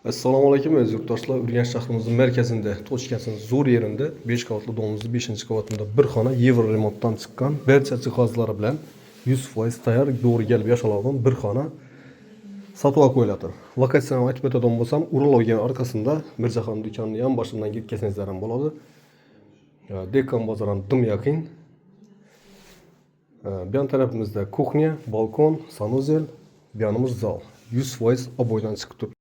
Assalomu alaykum aziz yurtdoshlar. Urganch shahrimizning markazida, Toshkentning zo'r yerida 5 qavatli domimizning 5-qavatida bir xona Euro remontdan chiqqan, barcha jihozlari bilan 100% tayyor, to'g'ri kelib yashaladigan bir xona sotuvga qo'yiladi. Lokatsiyani aytib o'tadigan bo'lsam, Uralogan orqasida Mirjahon do'konining ham boshidan ketkazingizlar ham bo'ladi. Dekan bozoridan dim yaqin. Bu yon tarafimizda kuxnya, balkon, sanuzel, bu yonimiz zal. 100% oboydan chiqib turibdi.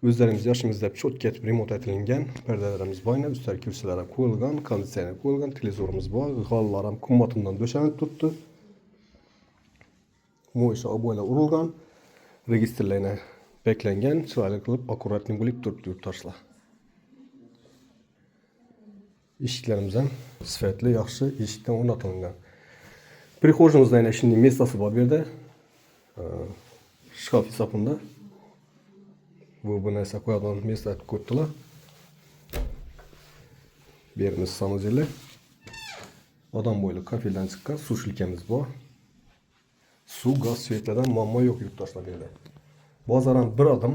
O'zlarimiz yoshimizda cho'tka etib remont etilgan, pardalarimiz boyna, üstlar kursilar ham qo'yilgan, konditsioner qo'yilgan, televizorimiz bor, g'allar ham qimmatimdan döşenib turibdi. Mo'ysha oboylar urilgan, registrlarni beklangan, chiroyli qilib akkuratni bo'lib turibdi yurtdoshlar. Eshiklarimiz ham sifatli, yaxshi eshikdan o'rnatilgan. Prixojimizda yana shunday mestosi bor bu yerda. Shkaf hisobida. Bu narsa qo'yadigan meslar ko'pdilar. Bu yerimiz sanuzeli. Odam bo'yli kafeldan chiqqan suv shilkamiz bor. Suv, gaz, svetlardan muammo yo'q yurtdoshlar bu yerda. Bozordan bir adım.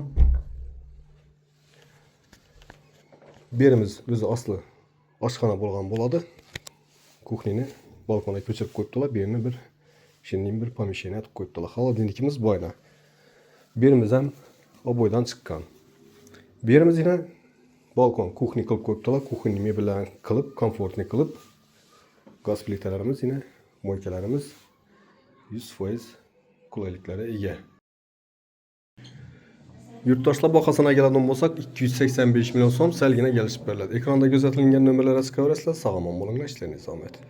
Bu yerimiz o'zi asli oshxona bo'lgan bo'ladi. Kuxnyani balkonga ko'chirib qo'yibdilar. Bu yerni bir shinning bir pomeshcheniya qilib qo'yibdilar. Холодильникimiz boyna. Bu yerimiz ham oboydan chiqqan. Bu yerimiz yana balkon, kuxnya qilib qo'yibdilar. Kuxnya mebellarini qilib, komfortni qilib, gaz plitalarimiz yana moykalarimiz 100% qulayliklari ega. Yurtdoshlar bahosini keladigan bo'lsak 285 million so'm salgina kelishib beriladi. Ekranda ko'rsatilgan nomerlarga chiqaverasizlar. Sog' omon bo'linglar, ishlaringiz omadli.